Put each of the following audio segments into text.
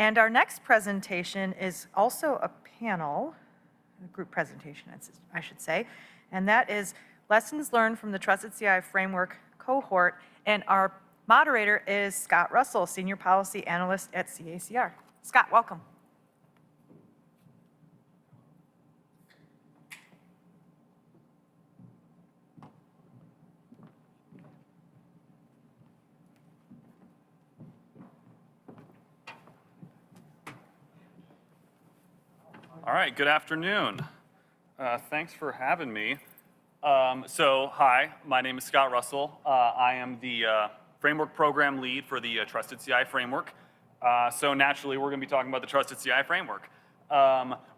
And our next presentation is also a panel, a group presentation, I should say, and that is Lessons Learned from the Trusted CI Framework Cohort, and our moderator is Scott Russell, Senior Policy Analyst at CACR. Scott, welcome. All right, good afternoon. Thanks for having me. Hi, my name is Scott Russell. I am the Framework Program Lead for the Trusted CI Framework. So naturally, we're going to be talking about the Trusted CI Framework.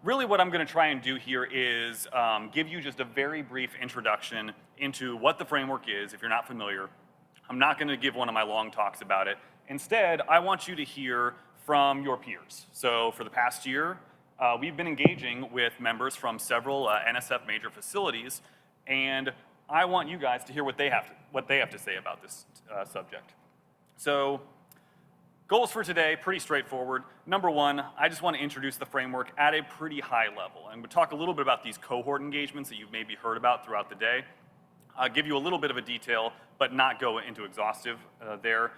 Really what I'm going to try and do here is give you just a very brief introduction into what the framework is, if you're not familiar. I'm not going to give one of my long talks about it. Instead, I want you to hear from your peers. So for the past year, we've been engaging with members from several NSF major facilities, and I want you guys to hear what they have to say about this subject. So, goals for today, pretty straightforward. Number one, I just want to introduce the framework at a pretty high level, and we'll talk a little bit about these cohort engagements that you've maybe heard about throughout the day. I'll give you a little bit of a detail, but not go into exhaustive there.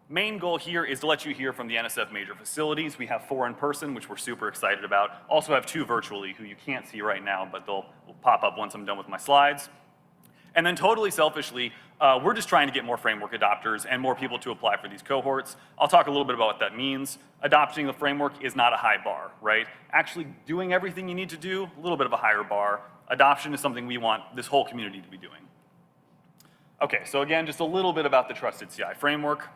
Main goal here is to let you hear from the NSF major facilities. We have 4 in person, which we're super excited about. Also have 2 virtually, who you can't see right now, but they'll pop up once I'm done with my slides. And then totally selfishly, we're just trying to get more framework adopters and more people to apply for these cohorts. I'll talk a little bit about what that means. Adopting the framework is not a high bar, right? Actually doing everything you need to do, a little bit of a higher bar. Adoption is something we want this whole community to be doing. Okay, so again, just a little bit about the Trusted CI Framework.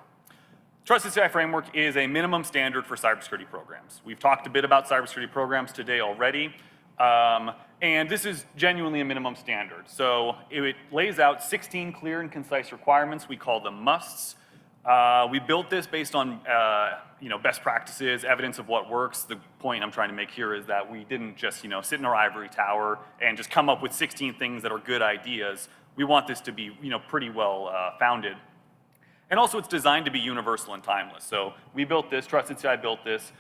Trusted CI Framework is a minimum standard for cybersecurity programs. We've talked a bit about cybersecurity programs today already, and this is genuinely a minimum standard. So it lays out 16 clear and concise requirements. We call them musts. We built this based on best practices, evidence of what works. The point I'm trying to make here is that we didn't just sit in our ivory tower and just come up with 16 things that are good ideas. We want this to be pretty well founded. And also it's designed to be universal and timeless. So we built this, Trusted CI built this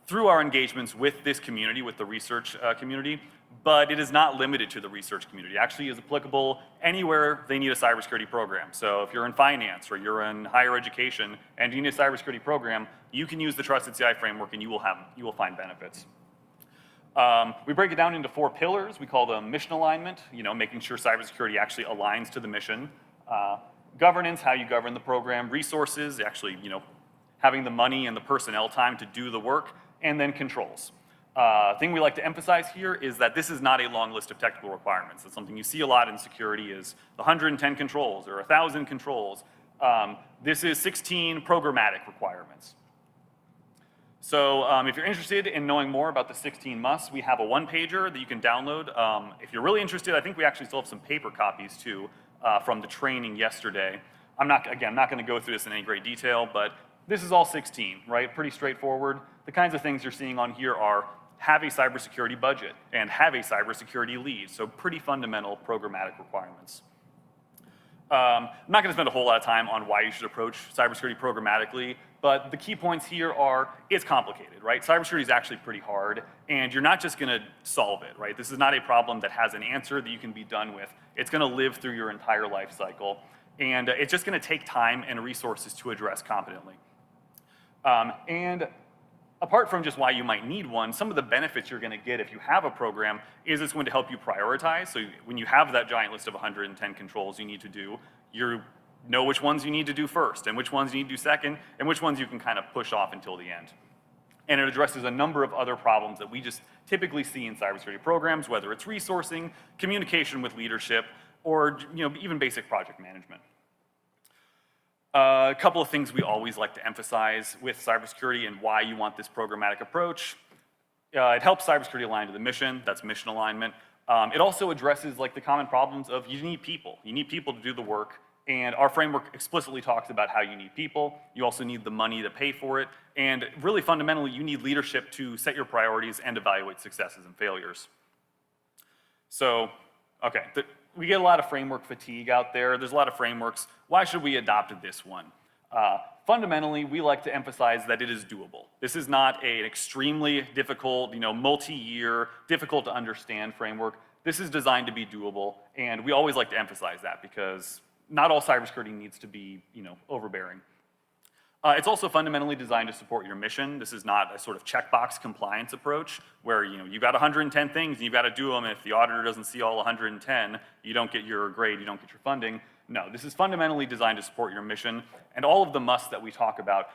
through our engagements with this community, with the research community, but it is not limited to the research community. It actually is applicable anywhere they need a cybersecurity program. So if you're in finance or you're in higher education and you need a cybersecurity program, you can use the Trusted CI framework and you will find benefits. We break it down into 4 pillars. We call them mission alignment, making sure cybersecurity actually aligns to the mission. Governance, how you govern the program, resources, actually, having the money and the personnel time to do the work, and then controls. Thing we like to emphasize here is that this is not a long list of technical requirements. It's something you see a lot in security is 110 controls or 1,000 controls. This is 16 programmatic requirements. So if you're interested in knowing more about the 16 musts, we have a one-pager that you can download. If you're really interested, I think we actually still have some paper copies too. From the training yesterday. I'm not going to go through this in any great detail, but this is all 16, right? Pretty straightforward. The kinds of things you're seeing on here are have a cybersecurity budget and have a cybersecurity lead, so pretty fundamental programmatic requirements. I'm not going to spend a whole lot of time on why you should approach cybersecurity programmatically, but the key points here are it's complicated, right? Cybersecurity is actually pretty hard, and you're not just going to solve it, right? This is not a problem that has an answer that you can be done with. It's going to live through your entire life cycle, and it's just going to take time and resources to address competently. And apart from just why you might need one, some of the benefits you're going to get if you have a program is it's going to help you prioritize. So when you have that giant list of 110 controls you need to do, you know which ones you need to do first, and which ones you need to do second, and which ones you can kind of push off until the end. And it addresses a number of other problems that we just typically see in cybersecurity programs, whether it's resourcing, communication with leadership, or even basic project management. A couple of things we always like to emphasize with cybersecurity and why you want this programmatic approach. It helps cybersecurity align to the mission, that's mission alignment. It also addresses the common problems of you need people. You need people to do the work, and our framework explicitly talks about how you need people. You also need the money to pay for it, and really fundamentally you need leadership to set your priorities and evaluate successes and failures. So, okay, we get a lot of framework fatigue out there. There's a lot of frameworks. Why should we adopt this one? Fundamentally, we like to emphasize that it is doable. This is not an extremely difficult, multi-year, difficult to understand framework. This is designed to be doable, and we always like to emphasize that because not all cybersecurity needs to be, overbearing. It's also fundamentally designed to support your mission. This is not a sort of checkbox compliance approach where, you've got 110 things and you've got to do them. If the auditor doesn't see all 110, you don't get your grade, you don't get your funding. No, this is fundamentally designed to support your mission, and all of the musts that we talk about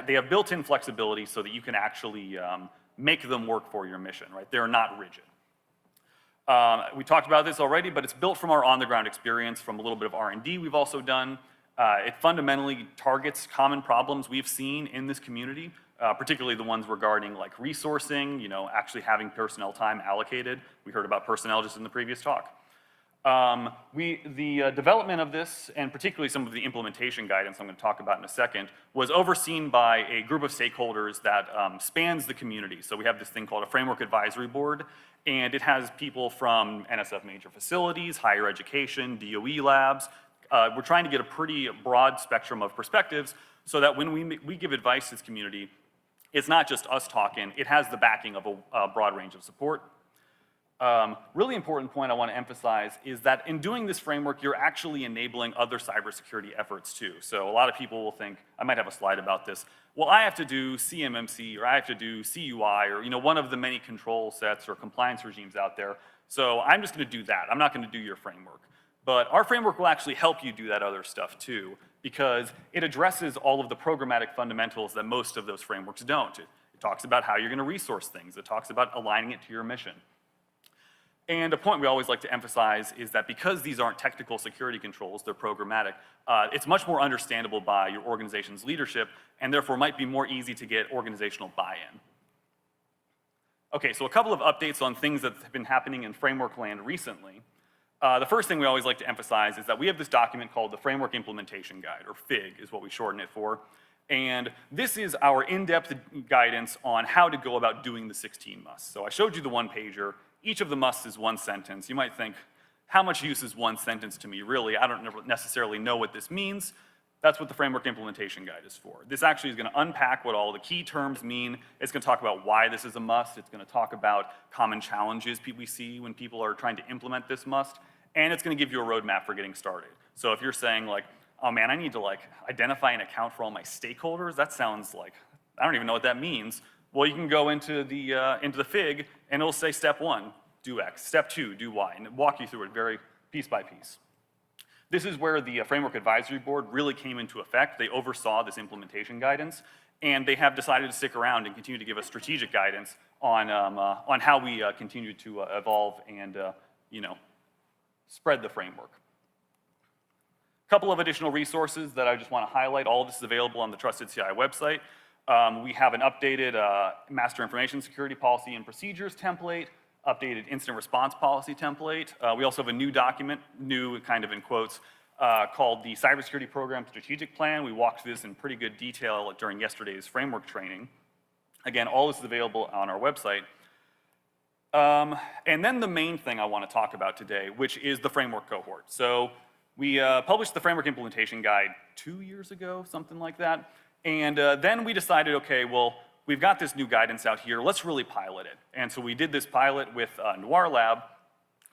they have built-in flexibility so that you can actually make them work for your mission, right? They're not rigid. We talked about this already, but it's built from our on-the-ground experience, from a little bit of R&D we've also done. It fundamentally targets common problems we've seen in this community, particularly the ones regarding like resourcing, actually having personnel time allocated. We heard about personnel just in the previous talk. The development of this, and particularly some of the implementation guidance I'm going to talk about in a second, was overseen by a group of stakeholders that spans the community. So we have this thing called a Framework Advisory Board, and it has people from NSF major facilities, higher education, DOE labs. We're trying to get a pretty broad spectrum of perspectives so that when we give advice to this community, it's not just us talking, it has the backing of a broad range of support. Really important point I want to emphasize is that in doing this framework, you're actually enabling other cybersecurity efforts too. So a lot of people will think, I might have a slide about this, well, I have to do CMMC, or I have to do CUI, or one of the many control sets or compliance regimes out there. So I'm just going to do that. I'm not going to do your framework. But our framework will actually help you do that other stuff too, because it addresses all of the programmatic fundamentals that most of those frameworks don't. It talks about how you're going to resource things. It talks about aligning it to your mission. And a point we always like to emphasize is that because these aren't technical security controls, they're programmatic, it's much more understandable by your organization's leadership, and therefore might be more easy to get organizational buy-in. Okay, so a couple of updates on things that have been happening in framework land recently. The first thing we always like to emphasize is that we have this document called the Framework Implementation Guide, or FIG is what we shorten it for. And this is our in-depth guidance on how to go about doing the 16 musts. So I showed you the one-pager. Each of the musts is one sentence. You might think, how much use is one sentence to me? Really, I don't necessarily know what this means. That's what the Framework Implementation Guide is for. This actually is going to unpack what all the key terms mean. It's going to talk about why this is a must. It's going to talk about common challenges we see when people are trying to implement this must. And it's going to give you a roadmap for getting started. So if you're saying like, oh man, I need to like identify an account for all my stakeholders, that sounds like, I don't even know what that means. Well, you can go into the FIG and it'll say step 1, do X, step 2, do Y, and walk you through it very piece by piece. This is where the Framework Advisory Board really came into effect. They oversaw this implementation guidance, and they have decided to stick around and continue to give us strategic guidance on how we continue to evolve and spread the framework. A couple of additional resources that I just want to highlight. All of this is available on the Trusted CI website. We have an updated Master Information Security Policy and Procedures template, updated Incident Response Policy template. We also have a new document, new kind of in quotes, called the Cybersecurity Program Strategic Plan. We walked through this in pretty good detail during yesterday's framework training. Again, all this is available on our website. And then the main thing I want to talk about today, which is the framework cohort. So we published the Framework Implementation Guide 2 years ago, something like that. And then we decided, okay, well, we've got this new guidance out here, let's really pilot it. And so we did this pilot with Noir Lab,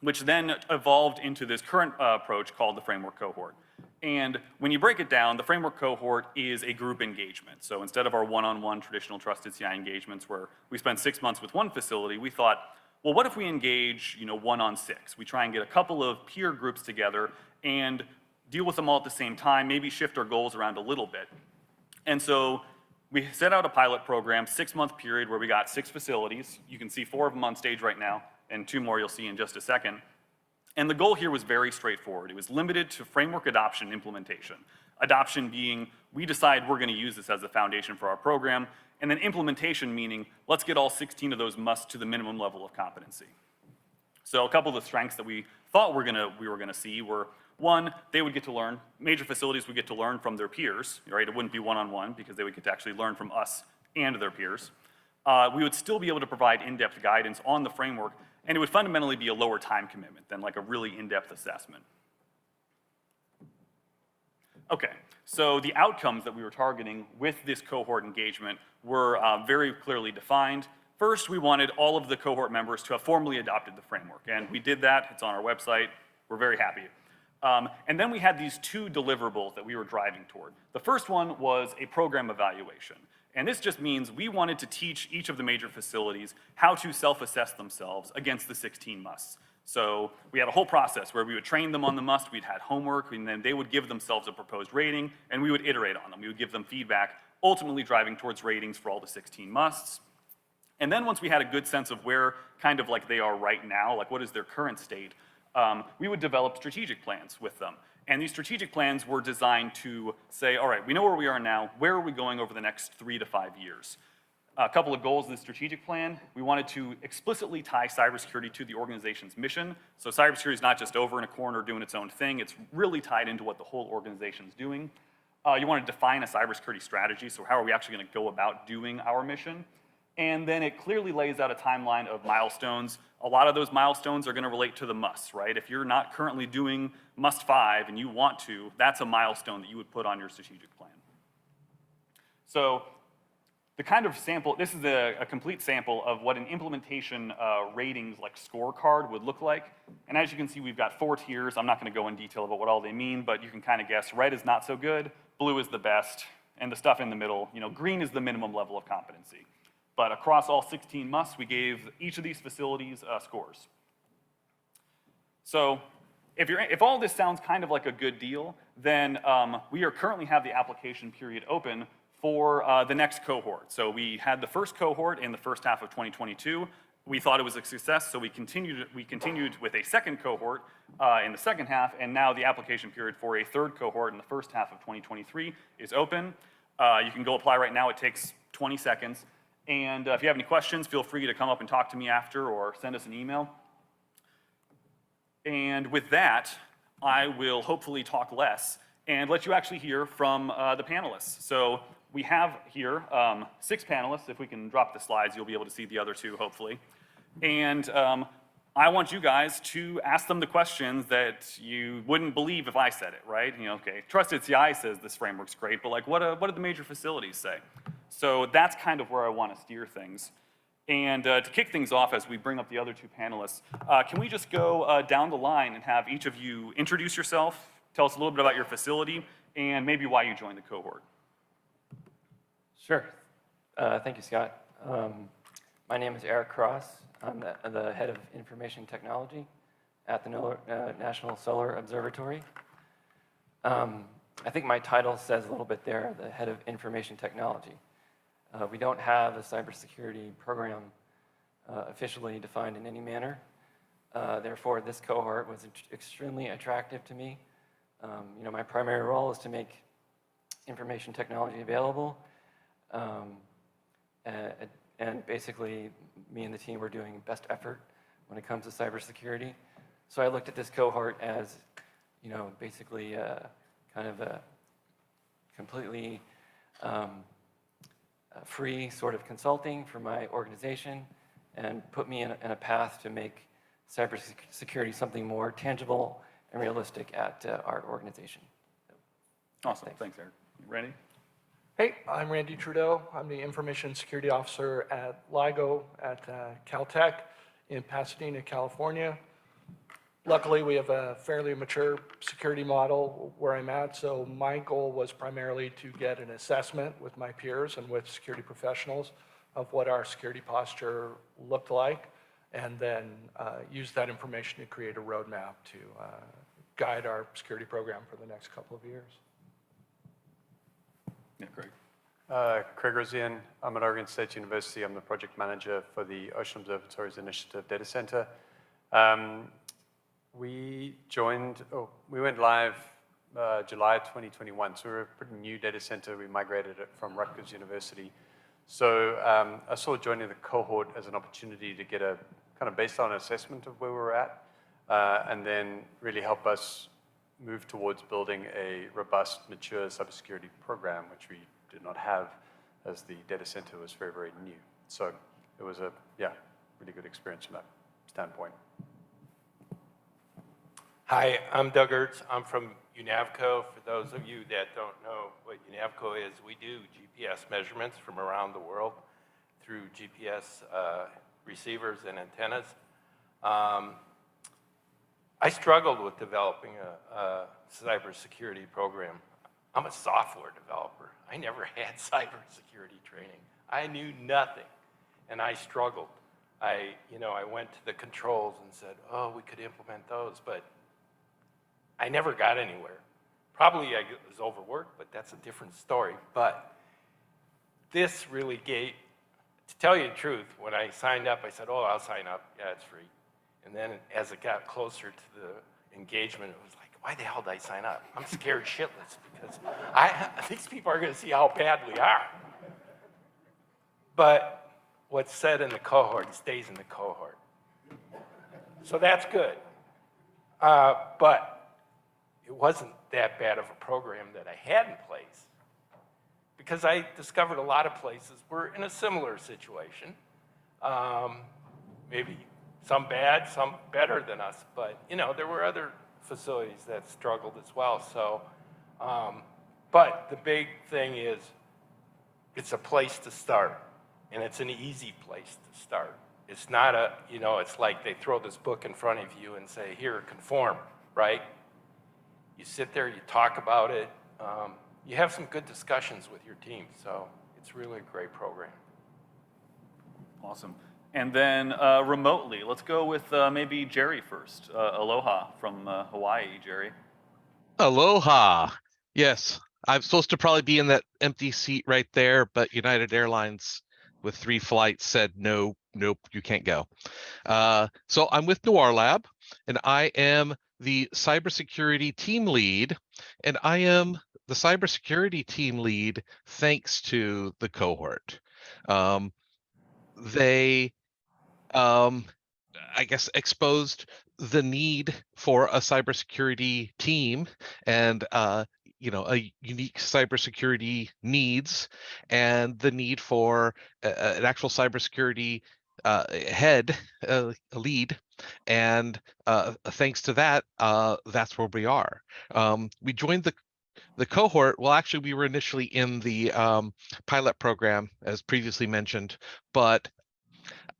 which then evolved into this current approach called the Framework Cohort. And when you break it down, the Framework Cohort is a group engagement. So instead of our one-on-one traditional Trusted CI engagements where we spend 6 months with one facility, we thought, well, what if we engage 1 on 6? We try and get a couple of peer groups together and deal with them all at the same time, maybe shift our goals around a little bit. And so we set out a pilot program, 6-month period where we got 6 facilities. You can see 4 of them on stage right now, and 2 more you'll see in just a second. And the goal here was very straightforward. It was limited to framework adoption and implementation. Adoption being, we decide we're going to use this as the foundation for our program, and then implementation meaning, let's get all 16 of those musts to the minimum level of competency. So a couple of the strengths that we thought we were going to see were, 1, they would get to learn, major facilities would get to learn from their peers, right? It wouldn't be one-on-one because they would get to actually learn from us and their peers. We would still be able to provide in-depth guidance on the framework, and it would fundamentally be a lower time commitment than like a really in-depth assessment. Okay, so the outcomes that we were targeting with this cohort engagement were very clearly defined. First, we wanted all of the cohort members to have formally adopted the framework, and we did that. It's on our website. We're very happy. And then we had these two deliverables that we were driving toward. The first one was a program evaluation. And this just means we wanted to teach each of the major facilities how to self-assess themselves against the 16 musts. So we had a whole process where we would train them on the must, we'd had homework, and then they would give themselves a proposed rating, and we would iterate on them. We would give them feedback, ultimately driving towards ratings for all the 16 musts. And then once we had a good sense of where kind of like they are right now, like what is their current state, we would develop strategic plans with them. And these strategic plans were designed to say, all right, we know where we are now, where are we going over the next 3 to 5 years? A couple of goals in the strategic plan. We wanted to explicitly tie cybersecurity to the organization's mission. So cybersecurity is not just over in a corner doing its own thing, it's really tied into what the whole organization is doing. You want to define a cybersecurity strategy, so how are we actually going to go about doing our mission? And then it clearly lays out a timeline of milestones. A lot of those milestones are going to relate to the musts, right? If you're not currently doing must 5 and you want to, that's a milestone that you would put on your strategic plan. So the kind of sample, this is a complete sample of what an implementation ratings like scorecard would look like. And as you can see, we've got 4 tiers. I'm not going to go in detail about what all they mean, but you can kind of guess. Red is not so good, blue is the best, and the stuff in the middle, green is the minimum level of competency. But across all 16 musts, we gave each of these facilities scores. So if all this sounds kind of like a good deal, then we currently have the application period open for the next cohort. So we had the first cohort in the first half of 2022. We thought it was a success, so we continued with a second cohort in the second half, and now the application period for a third cohort in the first half of 2023 is open. You can go apply right now. It takes 20 seconds. And if you have any questions, feel free to come up and talk to me after or send us an email. And with that, I will hopefully talk less and let you actually hear from the panelists. So we have here 6 panelists. If we can drop the slides, you'll be able to see the other 2, hopefully. And I want you guys to ask them the questions that you wouldn't believe if I said it, right? Okay, Trusted CI says this framework's great, but like what do the major facilities say? So that's kind of where I want to steer things. And to kick things off as we bring up the other 2 panelists, can we just go down the line and have each of you introduce yourself, tell us a little bit about your facility, and maybe why you joined the cohort? Sure. Thank you, Scott. My name is Eric Cross. I'm the head of information technology at the National Solar Observatory. I think my title says a little bit there, the head of information technology. We don't have a cybersecurity program officially defined in any manner. Therefore, this cohort was extremely attractive to me. My primary role is to make information technology available. And basically, me and the team were doing best effort when it comes to cybersecurity. So I looked at this cohort as, basically kind of a completely free sort of consulting for my organization and put me in a path to make cybersecurity something more tangible and realistic at our organization. Awesome, thanks Eric. You ready? Hey, I'm Randy Trudeau. I'm the Information Security Officer at LIGO at Caltech in Pasadena, California. Luckily, we have a fairly mature security model where I'm at, so my goal was primarily to get an assessment with my peers and with security professionals of what our security posture looked like, and then use that information to create a roadmap to guide our security program for the next couple of years. Yeah, Craig. Craig Rosian. I'm at Oregon State University. I'm the project manager for the Ocean Observatory's Initiative Data Center. We went live July 2021, so we're a pretty new data center. We migrated it from Rutgers University. So I saw joining the cohort as an opportunity to get a kind of baseline assessment of where we're at, and then really help us move towards building a robust, mature cybersecurity program, which we did not have as the data center was very, very new. So it was a, really good experience from that standpoint. Hi, I'm Doug Ertz. I'm from UNAVCO. For those of you that don't know what UNAVCO is, we do GPS measurements from around the world through GPS receivers and antennas. I struggled with developing a cybersecurity program. I'm a software developer. I never had cybersecurity training. I knew nothing, and I struggled. I went to the controls and said, oh, we could implement those, but I never got anywhere. Probably I was overworked, but that's a different story. But this really gave, to tell you the truth, when I signed up, I said, oh, I'll sign up. Yeah, it's free. And then as it got closer to the engagement, it was like, why the hell did I sign up? I'm scared shitless because these people are going to see how bad we are. But what's said in the cohort stays in the cohort. So that's good. But it wasn't that bad of a program that I had in place, because I discovered a lot of places were in a similar situation. Maybe some bad, some better than us, but there were other facilities that struggled as well. So, but the big thing is, it's a place to start, and it's an easy place to start. It's not it's like they throw this book in front of you and say, here, conform, right? You sit there, you talk about it, you have some good discussions with your team, so it's really a great program. Awesome. And then remotely, let's go with maybe Jerry first. Aloha from Hawaii, Jerry. Aloha. Yes, I'm supposed to probably be in that empty seat right there, but United Airlines with 3 flights said, nope, you can't go. So I'm with Noir Lab, and I am the cybersecurity team lead, and I am the cybersecurity team lead thanks to the cohort. They I guess, exposed the need for a cybersecurity team and a unique cybersecurity needs, and the need for an actual cybersecurity head, a lead, and thanks to that, that's where we are. We joined the cohort. Well, actually, we were initially in the pilot program, as previously mentioned, but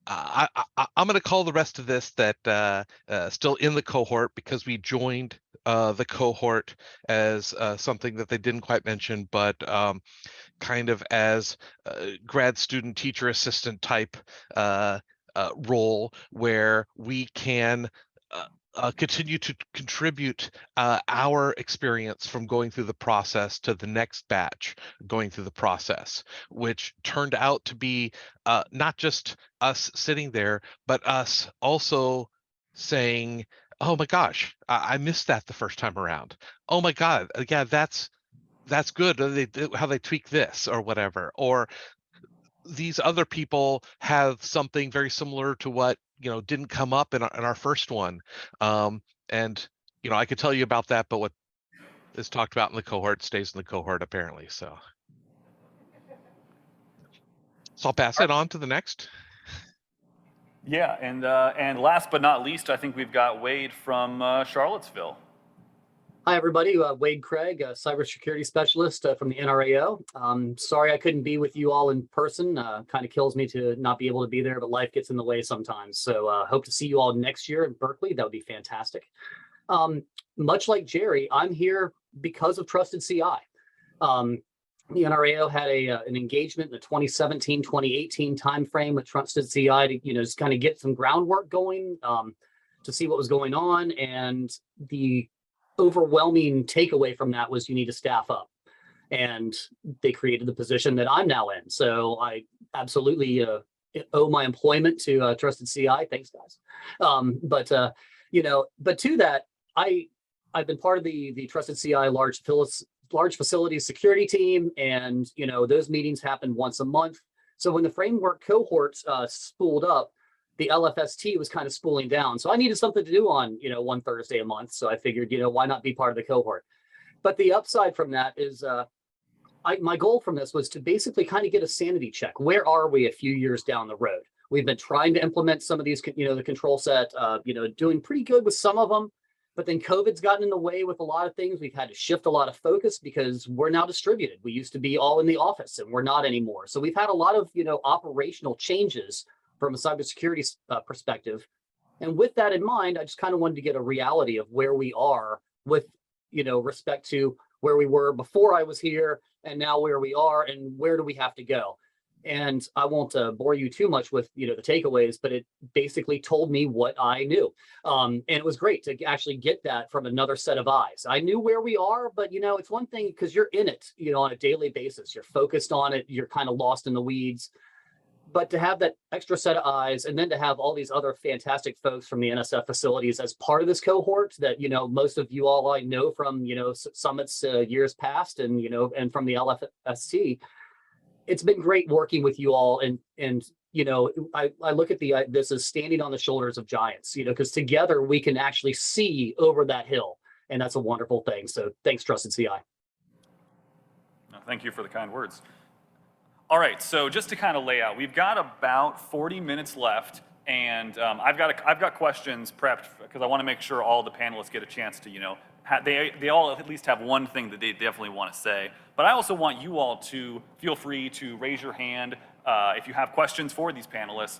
I'm going to call the rest of this that still in the cohort, because we joined the cohort as something that they didn't quite mention, but kind of as grad student teacher assistant type role, where we can continue to contribute our experience from going through the process to the next batch going through the process, which turned out to be not just us sitting there, but us also saying, oh my gosh, I missed that the first time around. Oh my God, yeah, that's good. How they tweak this or whatever, or these other people have something very similar to what didn't come up in our first one, and I could tell you about that, but what is talked about in the cohort stays in the cohort apparently. So I'll pass it on to the next. Yeah, and last but not least, I think we've got Wade from Charlottesville. Hi, everybody. Wade Craig, a cybersecurity specialist from the NRAO. Sorry I couldn't be with you all in person. Kind of kills me to not be able to be there, but life gets in the way sometimes. So hope to see you all next year in Berkeley. That would be fantastic. Much like Jerry, I'm here because of Trusted CI. The NRAO had an engagement in the 2017-2018 timeframe with Trusted CI to just kind of get some groundwork going, to see what was going on, and the overwhelming takeaway from that was you need to staff up, and they created the position that I'm now in. So I absolutely owe my employment to Trusted CI. Thanks, guys. But to that, I've been part of the Trusted CI large facility security team, and those meetings happen once a month. So when the framework cohorts spooled up, the LFST was kind of spooling down. So I needed something to do on, one Thursday a month. So I figured, why not be part of the cohort? But the upside from that is my goal from this was to basically kind of get a sanity check. Where are we a few years down the road? We've been trying to implement some of these, the control set, doing pretty good with some of them. But then COVID's gotten in the way with a lot of things. We've had to shift a lot of focus because we're now distributed. We used to be all in the office and we're not anymore. So we've had a lot of, operational changes from a cybersecurity perspective. And with that in mind, I just kind of wanted to get a reality of where we are with, respect to where we were before I was here and now where we are and where do we have to go. And I won't bore you too much with, the takeaways, but it basically told me what I knew. And it was great to actually get that from another set of eyes. I knew where we are, but, it's one thing because you're in it, on a daily basis. You're focused on it. You're kind of lost in the weeds. But to have that extra set of eyes and then to have all these other fantastic folks from the NSF facilities as part of this cohort that, most of you all I know from, summits years past and, and from the LFST, it's been great working with you all. And I look at this as standing on the shoulders of giants, because together we can actually see over that hill. And that's a wonderful thing. So thanks, Trusted CI. Thank you for the kind words. All right, so just to kind of lay out, we've got about 40 minutes left, and I've got questions prepped because I want to make sure all the panelists get a chance to, they all at least have one thing that they definitely want to say. But I also want you all to feel free to raise your hand if you have questions for these panelists,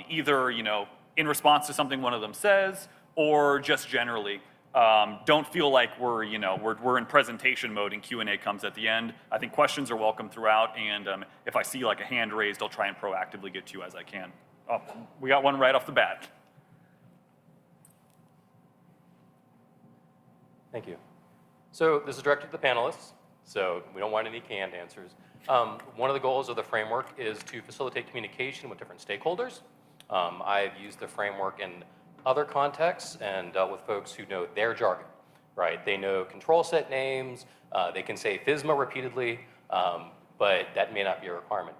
either in response to something one of them says or just generally. Don't feel like we're in presentation mode and Q&A comes at the end. I think questions are welcome throughout, and if I see like a hand raised, I'll try and proactively get to you as I can. Oh, we got one right off the bat. Thank you. So this is directed to the panelists, so we don't want any canned answers. One of the goals of the framework is to facilitate communication with different stakeholders. I've used the framework in other contexts and dealt with folks who know their jargon, right? They know control set names, they can say FSMA repeatedly, but that may not be a requirement.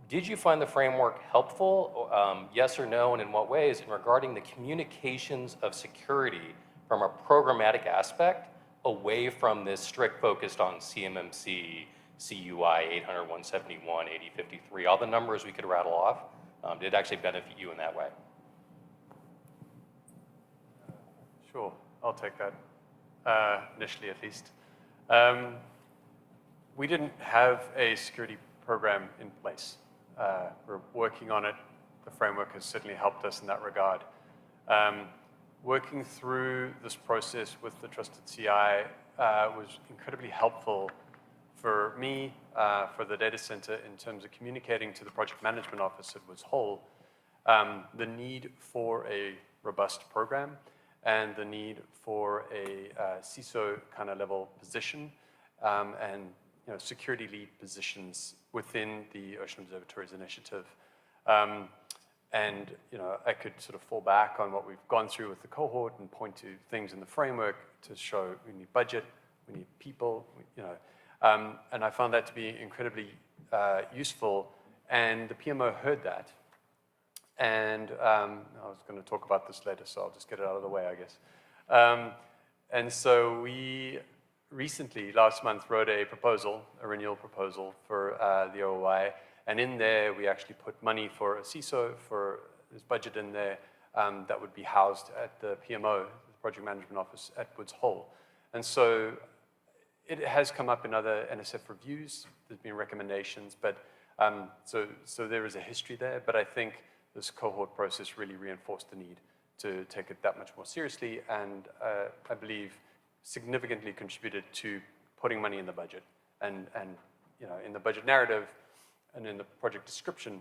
Did you find the framework helpful, yes or no, and in what ways, in regarding the communications of security from a programmatic aspect away from this strict focused on CMMC, CUI 800, 171, 8053, all the numbers we could rattle off? Did it actually benefit you in that way? Sure, I'll take that, initially at least. We didn't have a security program in place. We're working on it. The framework has certainly helped us in that regard. Working through this process with the Trusted CI was incredibly helpful for me, for the data center, in terms of communicating to the project management office at Woods Hole the need for a robust program and the need for a CISO kind of level position and security lead positions within the Ocean Observatories Initiative. And I could sort of fall back on what we've gone through with the cohort and point to things in the framework to show we need budget, we need people, and I found that to be incredibly useful. And the PMO heard that. And I was going to talk about this later, so I'll just get it out of the way, I guess. And so we recently, last month, wrote a proposal, a renewal proposal for the OOI. And in there, we actually put money for a CISO, for this budget in there, that would be housed at the PMO, the Project Management Office at Woods Hole. And so it has come up in other NSF reviews. There's been recommendations, but so there is a history there. But I think this cohort process really reinforced the need to take it that much more seriously, and I believe significantly contributed to putting money in the budget and in the budget narrative and in the project description,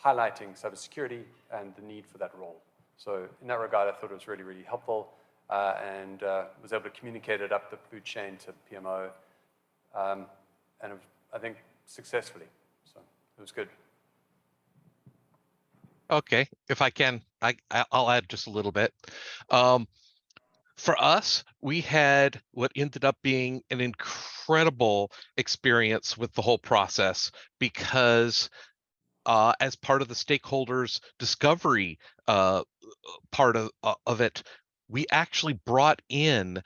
highlighting cybersecurity and the need for that role. So in that regard, I thought it was really, really helpful, and was able to communicate it up the food chain to PMO, and I think successfully. So it was good. Okay, if I can, I'll add just a little bit. For us, we had what ended up being an incredible experience with the whole process because as part of the stakeholders discovery part of it, we actually brought in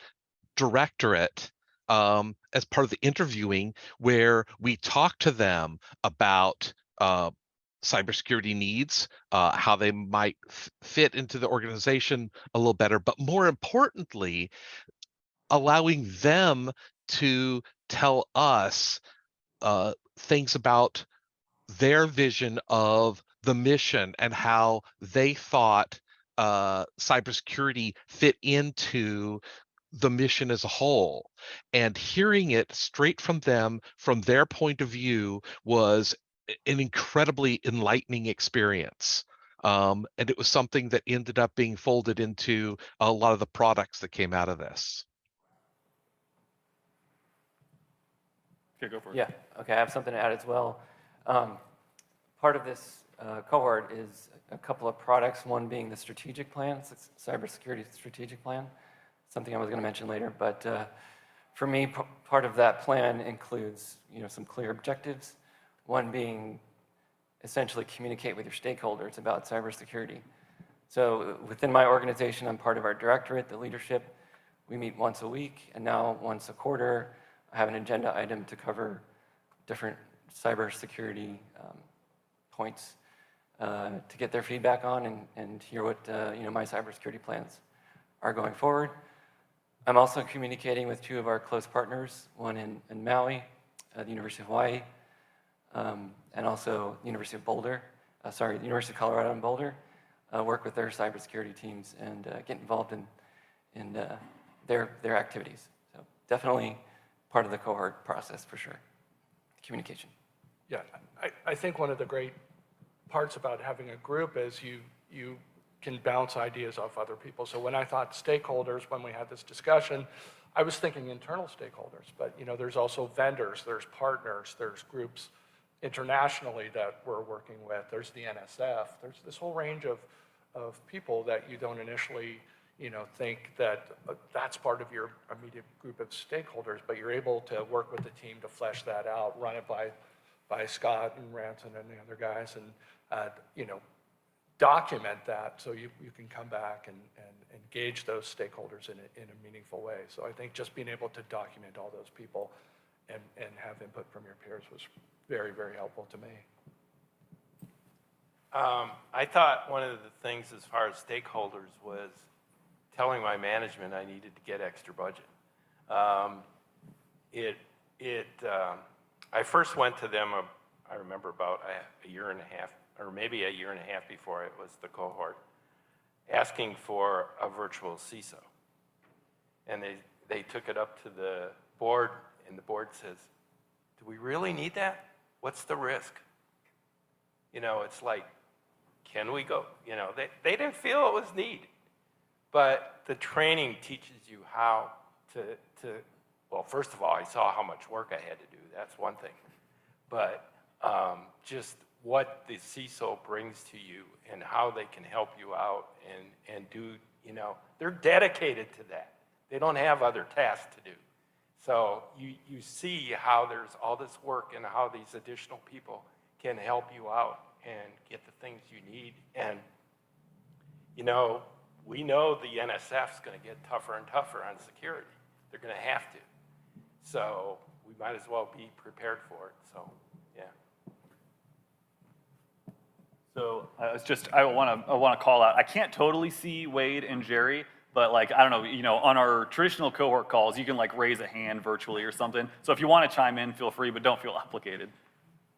directorate as part of the interviewing, where we talked to them about cybersecurity needs, how they might fit into the organization a little better, but more importantly, allowing them to tell us things about their vision of the mission and how they thought cybersecurity fit into the mission as a whole. And hearing it straight from them, from their point of view, was an incredibly enlightening experience. And it was something that ended up being folded into a lot of the products that came out of this. Okay, go for it. Yeah, okay, I have something to add as well. Part of this cohort is a couple of products, one being the strategic plan, cybersecurity strategic plan, something I was going to mention later. But for me, part of that plan includes, some clear objectives. One being essentially communicate with your stakeholders about cybersecurity. So within my organization, I'm part of our directorate, the leadership. We meet once a week, and now once a quarter, I have an agenda item to cover different cybersecurity points to get their feedback on and hear what my cybersecurity plans are going forward. I'm also communicating with two of our close partners, one in Maui, the University of Hawaii, and also the University of the University of Colorado in Boulder, work with their cybersecurity teams and get involved in their activities. So definitely part of the cohort process for sure, communication. Yeah, I think one of the great parts about having a group is you can bounce ideas off other people. So when I thought stakeholders, when we had this discussion, I was thinking internal stakeholders, but there's also vendors, there's partners, there's groups internationally that we're working with, there's the NSF, there's this whole range of people that you don't initially think that that's part of your immediate group of stakeholders, but you're able to work with the team to flesh that out, run it by Scott and Ranson and the other guys, and document that so you can come back and engage those stakeholders in a meaningful way. So I think just being able to document all those people and have input from your peers was very, very helpful to me. I thought one of the things as far as stakeholders was telling my management I needed to get extra budget. I first went to them, I remember about a year and a half, or maybe a year and a half before it was the cohort, asking for a virtual CISO. And they took it up to the board, and the board says, do we really need that? What's the risk? It's like, can we go? They didn't feel it was needed. But the training teaches you how to, well, first of all, I saw how much work I had to do. That's one thing. But just what the CISO brings to you and how they can help you out and do, they're dedicated to that. They don't have other tasks to do. So you see how there's all this work and how these additional people can help you out and get the things you need. And, we know the NSF is going to get tougher and tougher on security. They're going to have to. So we might as well be prepared for it. So, yeah. So I want to call out. I can't totally see Wade and Jerry, but I don't know. On our traditional cohort calls, you can raise a hand virtually or something. So if you want to chime in, feel free, but don't feel obligated.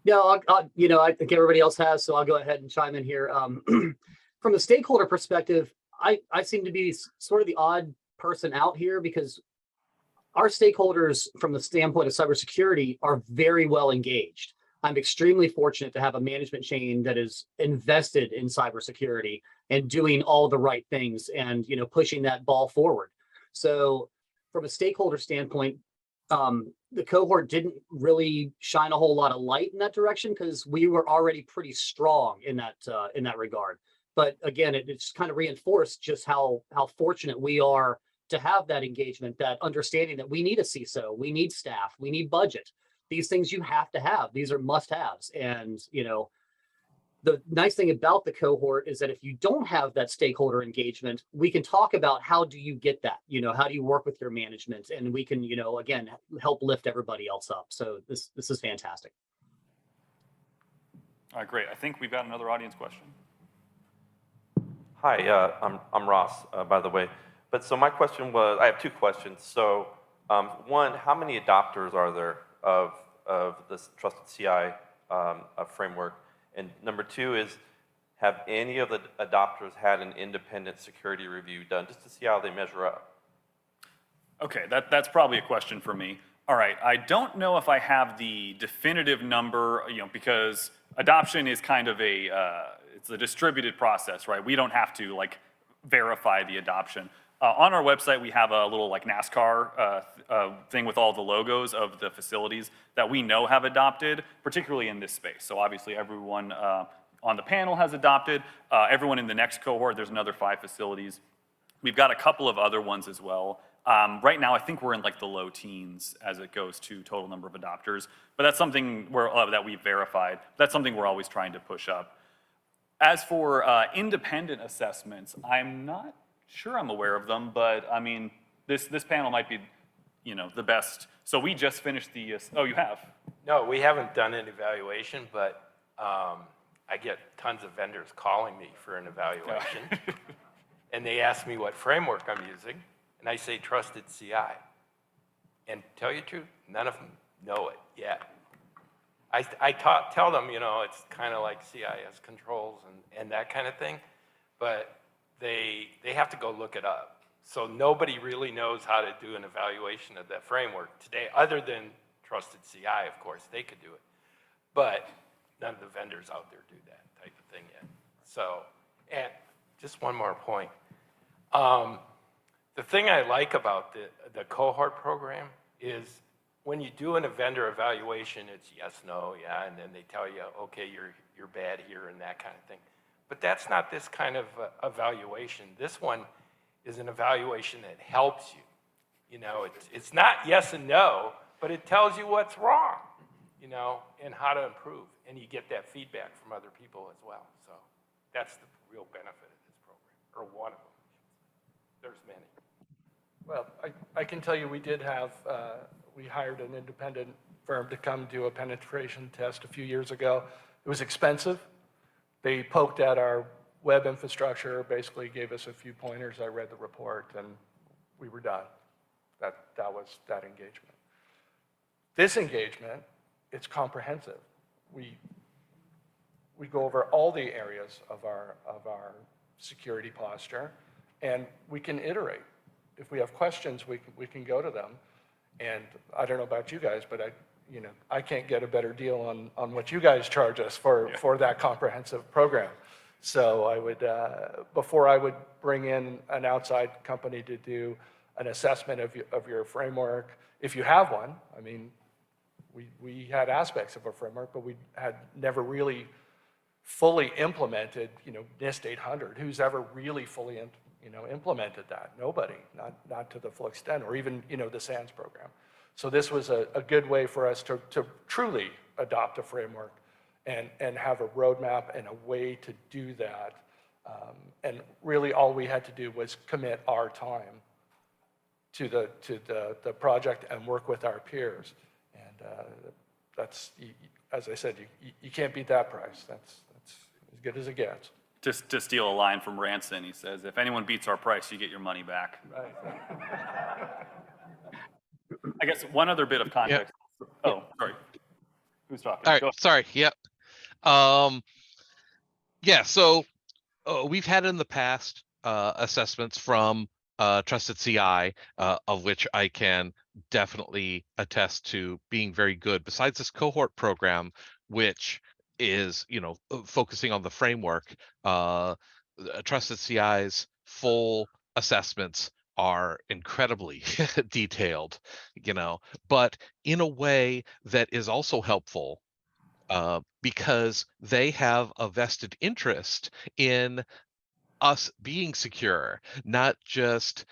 No, I think everybody else has, so I'll go ahead and chime in here. From the stakeholder perspective, I seem to be sort of the odd person out here because our stakeholders from the standpoint of cybersecurity are very well engaged. I'm extremely fortunate to have a management chain that is invested in cybersecurity and doing all the right things and pushing that ball forward. So from a stakeholder standpoint, the cohort didn't really shine a whole lot of light in that direction because we were already pretty strong in that regard. But again, it just kind of reinforced just how fortunate we are to have that engagement, that understanding that we need a CISO, we need staff, we need budget. These things you have to have. These are must-haves. And the nice thing about the cohort is that if you don't have that stakeholder engagement, we can talk about how do you get that, how do you work with your management, and we can, again, help lift everybody else up. So this is fantastic. All right, great. I think we've got another audience question. Hi, I'm Ross, by the way. But so my question was, I have two questions. So one, how many adopters are there of this trusted CI framework? And number two is, have any of the adopters had an independent security review done just to see how they measure up? Okay, that's probably a question for me. All right, I don't know if I have the definitive number, because adoption is kind of it's a distributed process, right? We don't have to like verify the adoption. On our website, we have a little like NASCAR thing with all the logos of the facilities that we know have adopted, particularly in this space. So obviously everyone on the panel has adopted. Everyone in the next cohort, there's another 5 facilities. We've got a couple of other ones as well. Right now, I think we're in like the low teens as it goes to total number of adopters, but that's something that we've verified. That's something we're always trying to push up. As for independent assessments, I'm not sure I'm aware of them, but I mean, this panel might be, the best. So we just finished the, oh, you have? No, we haven't done an evaluation, but I get tons of vendors calling me for an evaluation. And they ask me what framework I'm using, and I say trusted CI. And to tell you the truth, none of them know it yet. I tell them, it's kind of like CIS controls and that kind of thing, but they have to go look it up. So nobody really knows how to do an evaluation of that framework today, other than trusted CI, of course, they could do it. But none of the vendors out there do that type of thing yet. So, and just one more point. The thing I like about the cohort program is when you do a vendor evaluation, it's yes, no, yeah, and then they tell you, okay, you're bad here and that kind of thing. But that's not this kind of evaluation. This one is an evaluation that helps you. It's not yes and no, but it tells you what's wrong, and how to improve. And you get that feedback from other people as well. So that's the real benefit of this program, or one of them. There's many. Well, I can tell you we did have, we hired an independent firm to come do a penetration test a few years ago. It was expensive. They poked at our web infrastructure, basically gave us a few pointers. I read the report and we were done. That was that engagement. This engagement, it's comprehensive. We go over all the areas of our security posture, and we can iterate. If we have questions, we can go to them. And I don't know about you guys, but I can't get a better deal on what you guys charge us for that comprehensive program. So I would, before I would bring in an outside company to do an assessment of your framework, if you have one, I mean, we had aspects of a framework, but we had never really fully implemented, NIST 800. Who's ever really fully implemented that? Nobody, not to the full extent, or even, the SANS program. So this was a good way for us to truly adopt a framework and have a roadmap and a way to do that. And really all we had to do was commit our time to the project and work with our peers. And that's, as I said, you can't beat that price. That's as good as it gets. Just to steal a line from Ranson, he says, if anyone beats our price, you get your money back. Right. I guess one other bit of context. Yep. Oh, sorry. Who's talking? All right, sorry, yep. Yeah, so we've had in the past assessments from Trusted CI, of which I can definitely attest to being very good. Besides this cohort program, which is, focusing on the framework, Trusted CI's full assessments are incredibly detailed, but in a way that is also helpful because they have a vested interest in us being secure, not just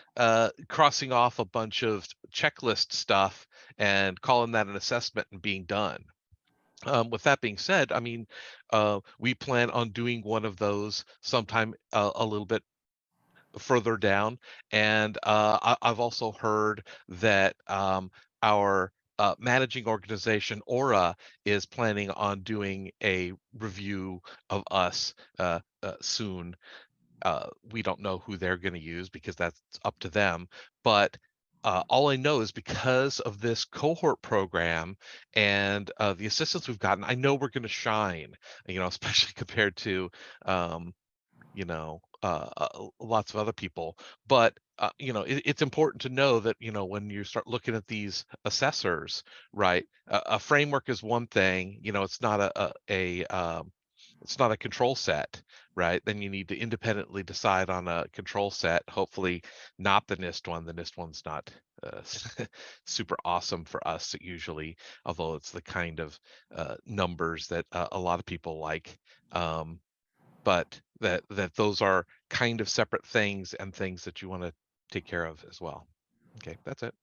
crossing off a bunch of checklist stuff and calling that an assessment and being done. With that being said, I mean, we plan on doing one of those sometime a little bit further down, and I've also heard that our managing organization Aura is planning on doing a review of us soon. We don't know who they're going to use because that's up to them. But all I know is because of this cohort program and the assistance we've gotten, I know we're going to shine, especially compared to, lots of other people. But, it's important to know that, when you start looking at these assessors, right, a framework is one thing, it's not it's not a control set, right? Then you need to independently decide on a control set, hopefully not the NIST one. The NIST one's not uh, super awesome for us usually, although it's the kind of numbers that a lot of people like. But that those are kind of separate things and things that you want to take care of as well. Okay, that's it.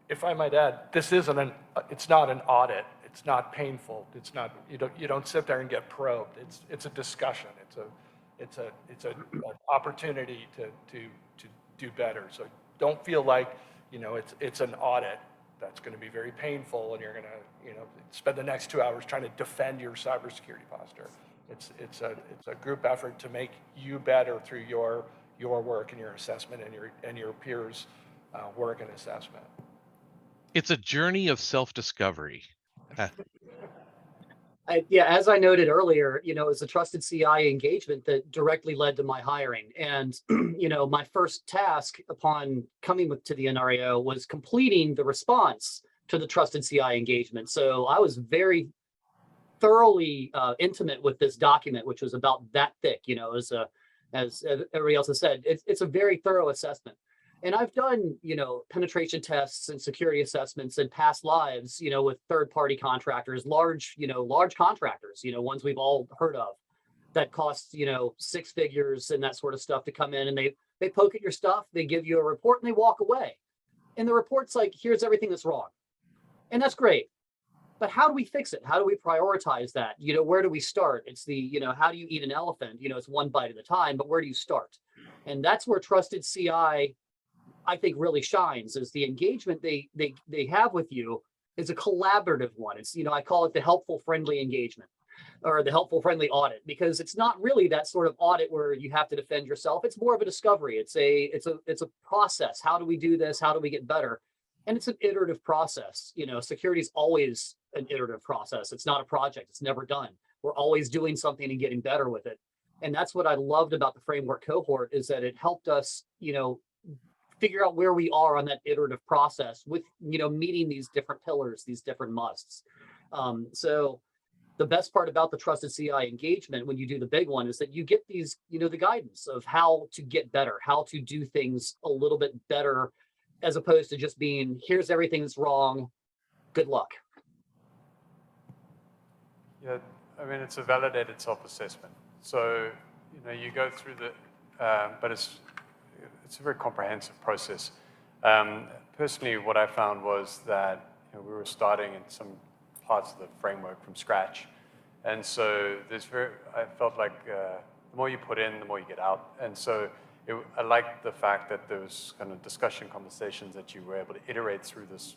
If I might add, it's not an audit. It's not painful. It's not, you don't sit there and get probed. It's a discussion. It's an opportunity to do better. So don't feel like, it's an audit that's going to be very painful and you're going to, spend the next 2 hours trying to defend your cybersecurity posture. It's a group effort to make you better through your work and your assessment and your peers' work and assessment. It's a journey of self-discovery. Yeah, as I noted earlier, it was a trusted CI engagement that directly led to my hiring. And, my first task upon coming to the NRAO was completing the response to the trusted CI engagement. So I was very thoroughly intimate with this document, which was about that thick, as everybody else has said, it's a very thorough assessment. And I've done, penetration tests and security assessments in past lives, with third-party contractors, large contractors, ones we've all heard of that cost, 6 figures and that sort of stuff to come in, and they poke at your stuff, they give you a report and they walk away. And the report's like, here's everything that's wrong. And that's great. But how do we fix it? How do we prioritize that? Where do we start? It's the, how do you eat an elephant? It's one bite at a time, but where do you start? And that's where trusted CI, I think, really shines, is the engagement they have with you is a collaborative one. It's, I call it the helpful, friendly engagement, or the helpful, friendly audit, because it's not really that sort of audit where you have to defend yourself. It's more of a discovery. It's a process. How do we do this? How do we get better? And it's an iterative process. Security is always an iterative process. It's not a project. It's never done. We're always doing something and getting better with it. And that's what I loved about the framework cohort, is that it helped us, figure out where we are on that iterative process with, meeting these different pillars, these different musts. So the best part about the trusted CI engagement, when you do the big one, is that you get these, the guidance of how to get better, how to do things a little bit better, as opposed to just being, here's everything that's wrong, good luck. Yeah, I mean, it's a validated self-assessment. So, you go through but it's a very comprehensive process. Personally, what I found was that we were starting in some parts of the framework from scratch. And so I felt like the more you put in, the more you get out. And so I liked the fact that there was kind of discussion conversations that you were able to iterate through this.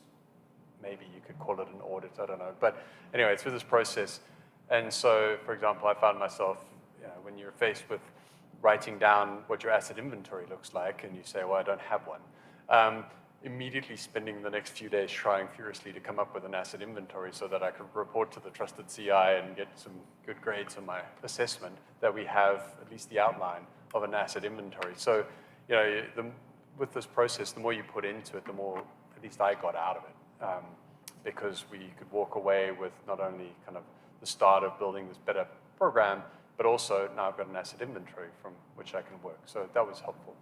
Maybe you could call it an audit, I don't know. But anyway, through this process. And so, for example, I found myself, when you're faced with writing down what your asset inventory looks like, and you say, well, I don't have one, immediately spending the next few days trying furiously to come up with an asset inventory so that I could report to the trusted CI and get some good grades on my assessment that we have at least the outline of an asset inventory. So, with this process, the more you put into it, the more, at least I got out of it, because we could walk away with not only kind of the start of building this better program, but also now I've got an asset inventory from which I can work. So that was helpful.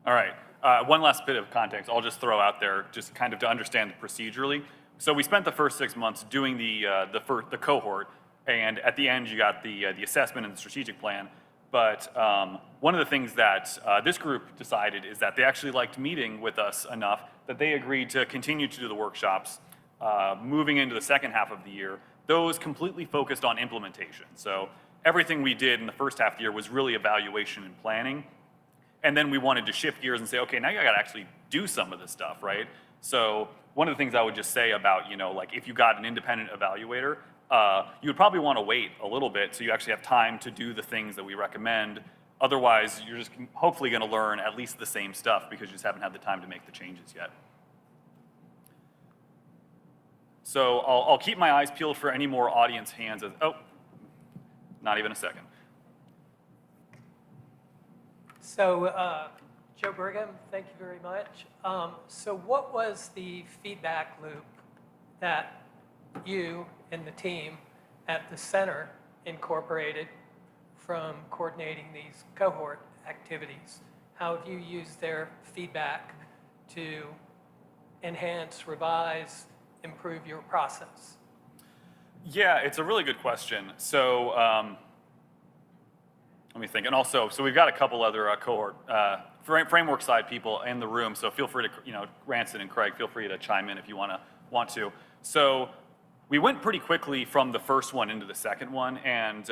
All right. One last bit of context I'll just throw out there, just kind of to understand procedurally. So we spent the first 6 months doing the cohort, and at the end you got the assessment and the strategic plan. But one of the things that this group decided is that they actually liked meeting with us enough that they agreed to continue to do the workshops moving into the second half of the year. Those completely focused on implementation. So everything we did in the first half of the year was really evaluation and planning. And then we wanted to shift gears and say, okay, now you gotta actually do some of this stuff, right? So one of the things I would just say about, like if you got an independent evaluator, you would probably want to wait a little bit so you actually have time to do the things that we recommend. Otherwise, you're just hopefully going to learn at least the same stuff because you just haven't had the time to make the changes yet. So I'll keep my eyes peeled for any more audience hands. Oh, not even a second. So, Joe Brigham, thank you very much. So what was the feedback loop that you and the team at the center incorporated from coordinating these cohort activities? How have you used their feedback to enhance, revise, improve your process? Yeah, it's a really good question. So let me think. And also, so we've got a couple other cohort framework side people in the room. So feel free to, Ranson and Craig, feel free to chime in if you want to. So we went pretty quickly from the first one into the second one, and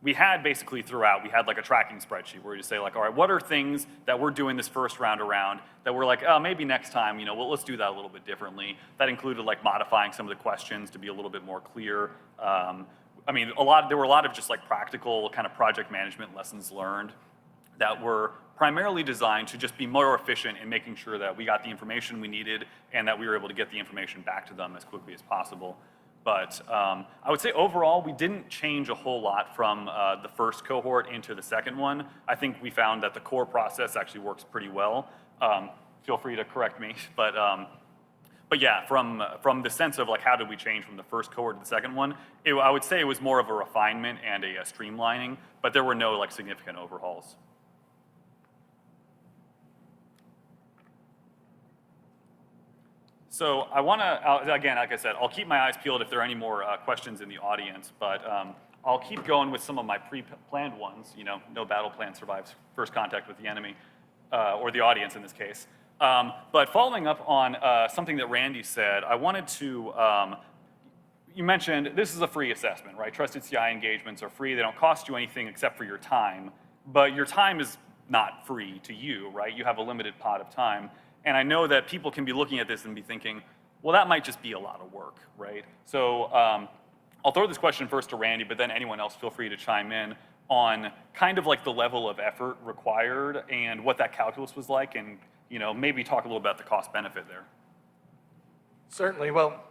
we had basically throughout, we had like a tracking spreadsheet where you say like, all right, what are things that we're doing this first round around that we're like, oh, maybe next time, well, let's do that a little bit differently. That included like modifying some of the questions to be a little bit more clear. I mean, there were a lot of just like practical kind of project management lessons learned that were primarily designed to just be more efficient in making sure that we got the information we needed and that we were able to get the information back to them as quickly as possible. But I would say overall, we didn't change a whole lot from the first cohort into the second one. I think we found that the core process actually works pretty well. Feel free to correct me, but yeah, from the sense of like how did we change from the first cohort to the second one, I would say it was more of a refinement and a streamlining, but there were no like significant overhauls. So I want to, again, like I said, I'll keep my eyes peeled if there are any more questions in the audience, but I'll keep going with some of my pre-planned ones. No battle plan survives first contact with the enemy, or the audience in this case. But following up on something that Randy said, I wanted to, you mentioned this is a free assessment, right? Trusted CI engagements are free. They don't cost you anything except for your time, but your time is not free to you, right? You have a limited pot of time. And I know that people can be looking at this and be thinking, well, that might just be a lot of work, right? So I'll throw this question first to Randy, but then anyone else feel free to chime in on kind of like the level of effort required and what that calculus was like, and maybe talk a little about the cost benefit there. Certainly. Well,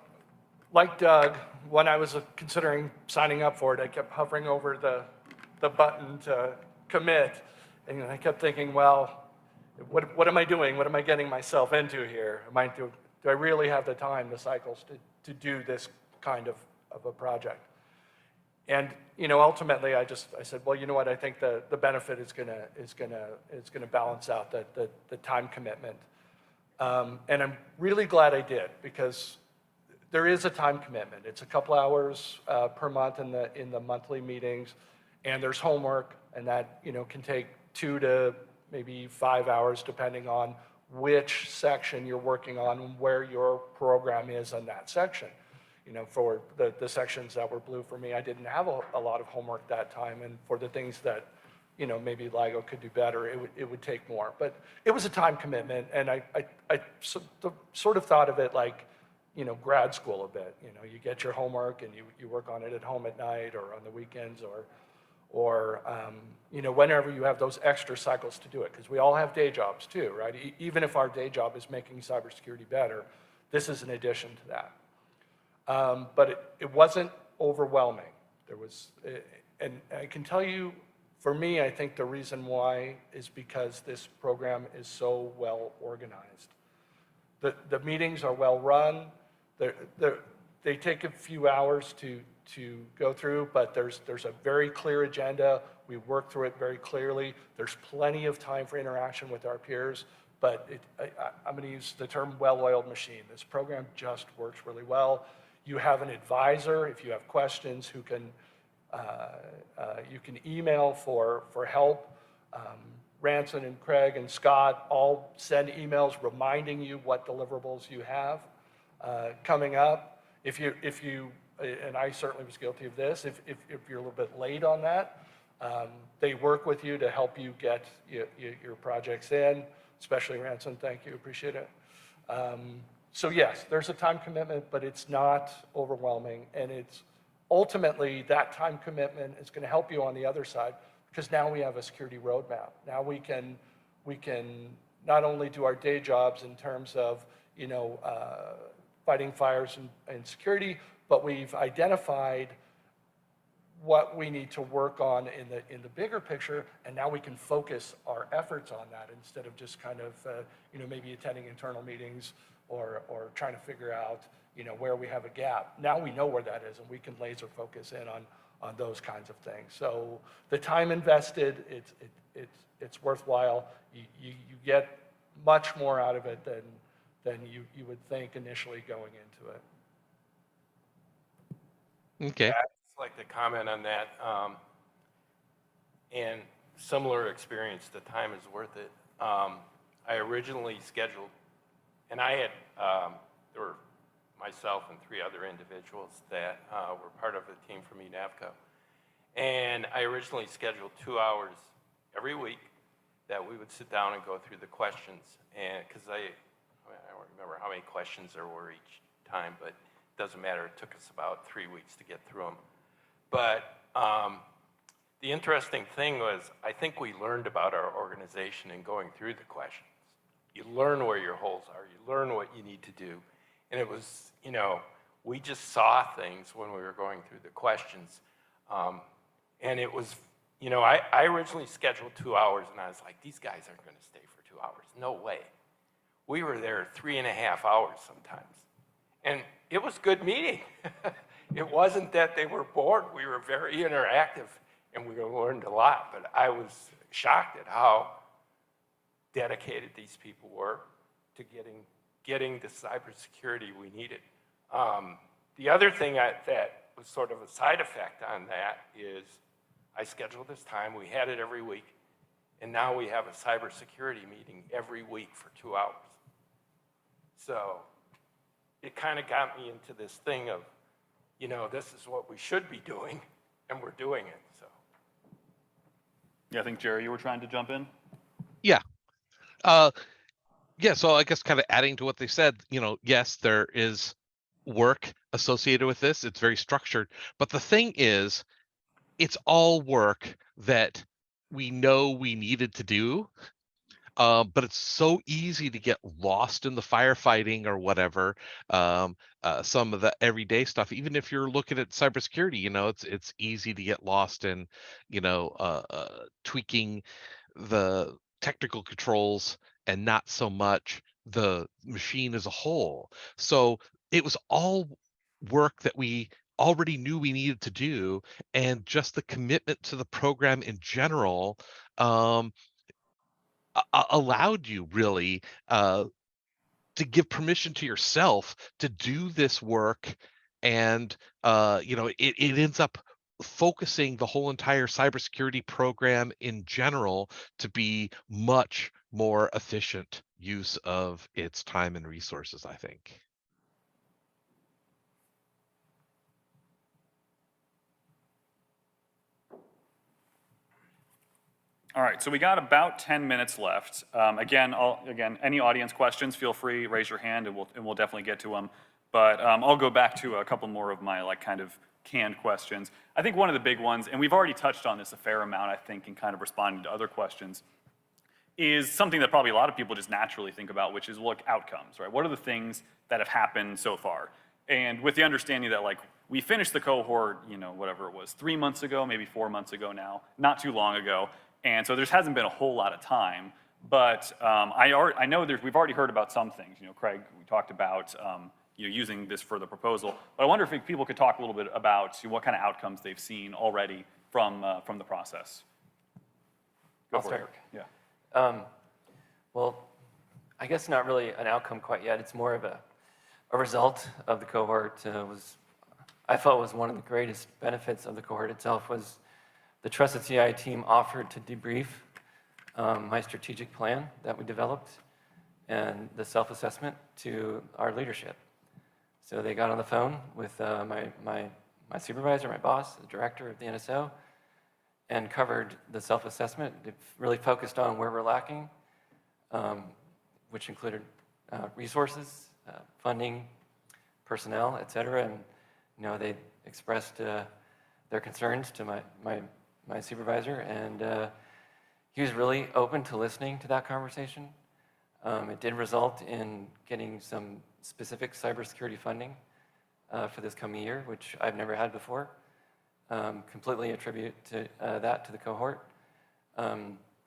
like Doug, when I was considering signing up for it, I kept hovering over the button to commit, and I kept thinking, well, what am I doing? What am I getting myself into here? Do I really have the time, the cycles to do this kind of a project? And ultimately, I said, well, you know what? I think the benefit is gonna balance out the time commitment, and I'm really glad I did, because there is a time commitment. It's a couple hours per month in the monthly meetings, and there's homework, and that can take 2 to maybe 5 hours, depending on which section you're working on and where your program is in that section. For the sections that were blue for me, I didn't have a lot of homework that time, and for the things that, maybe LIGO could do better, it would take more. But it was a time commitment, and I sort of thought of it like, grad school a bit. You get your homework and you work on it at home at night or on the weekends, or whenever you have those extra cycles to do it, because we all have day jobs too, right? Even if our day job is making cybersecurity better, this is an addition to that. But it wasn't overwhelming. And I can tell you, for me, I think the reason why is because this program is so well organized. The meetings are well run. They take a few hours to go through, but there's a very clear agenda. We work through it very clearly. There's plenty of time for interaction with our peers, but I'm going to use the term well-oiled machine. This program just works really well. You have an advisor, if you have questions, who can you can email for help. Ranson and Craig and Scott all send emails reminding you what deliverables you have coming up. If you and I certainly was guilty of this, if you're a little bit late on that, they work with you to help you get your projects in, especially Ransom, thank you, appreciate it. So yes, there's a time commitment, but it's not overwhelming, and it's ultimately that time commitment is going to help you on the other side, because now we have a security roadmap. Now we can not only do our day jobs in terms of, you know, fighting fires and security, but we've identified what we need to work on in the bigger picture, and now we can focus our efforts on that instead of just kind of, you know, maybe attending internal meetings or trying to figure out, you know, where we have a gap. Now we know where that is, and we can laser focus in on those kinds of things. So the time invested, it's worthwhile. You get much more out of it than you would think initially going into it. Okay. I'd just like to comment on that. And similar experience, the time is worth it. I originally scheduled, and I had, there were myself and 3 other individuals that were part of the team from ENAVCO. And I originally scheduled 2 hours every week that we would sit down and go through the questions. And because I don't remember how many questions there were each time, but it doesn't matter. It took us about 3 weeks to get through them. But the interesting thing was, I think we learned about our organization in going through the questions. You learn where your holes are. You learn what you need to do. And it was, you know, we just saw things when we were going through the questions. And it was, you know, I originally scheduled 2 hours, and I was like, these guys aren't going to stay for 2 hours. No way. We were there 3.5 hours sometimes. And it was good meeting. It wasn't that they were bored. We were very interactive, and we learned a lot. But I was shocked at how dedicated these people were to getting the cybersecurity we needed. The other thing that was sort of a side effect on that is I scheduled this time. We had it every week. And now we have a cybersecurity meeting every week for 2 hours. So it kind of got me into this thing of, you know, this is what we should be doing, and we're doing it. So. Yeah, I think, Jerry, you were trying to jump in? Yeah. Yeah, so I guess kind of adding to what they said, you know, yes, there is work associated with this. It's very structured. But the thing is, it's all work that we know we needed to do. But it's so easy to get lost in the firefighting or whatever. Some of the everyday stuff, even if you're looking at cybersecurity, you know, it's easy to get lost in, you know, tweaking the technical controls and not so much the machine as a whole. So it was all work that we already knew we needed to do, and just the commitment to the program in general allowed you really to give permission to yourself to do this work. And you know, it ends up focusing the whole entire cybersecurity program in general to be much more efficient use of its time and resources, I think. All right, so we got about 10 minutes left. Again, any audience questions, feel free, raise your hand, and we'll definitely get to them. But I'll go back to a couple more of my kind of canned questions. I think one of the big ones, and we've already touched on this a fair amount, I think, in kind of responding to other questions, is something that probably a lot of people just naturally think about, which is, look, outcomes, right? What are the things that have happened so far? And with the understanding that, like, we finished the cohort, you know, whatever it was, 3 months ago, maybe 4 months ago now, not too long ago. And so there hasn't been a whole lot of time, but I know we've already heard about some things. You know, Craig, we talked about you know, using this for the proposal, but I wonder if people could talk a little bit about what kind of outcomes they've seen already from the process. Go I'll for it, start. Eric. Yeah. Well, I guess not really an outcome quite yet. It's more of a result of the cohort. I felt was one of the greatest benefits of the cohort itself was the Trusted CI team offered to debrief my strategic plan that we developed and the self-assessment to our leadership. So they got on the phone with my supervisor, my boss, the director of the NSO, and covered the self-assessment. They really focused on where we're lacking, which included resources, funding, personnel, et cetera. And they expressed their concerns to my supervisor, and he was really open to listening to that conversation. It did result in getting some specific cybersecurity funding for this coming year, which I've never had before. Completely attribute that to the cohort.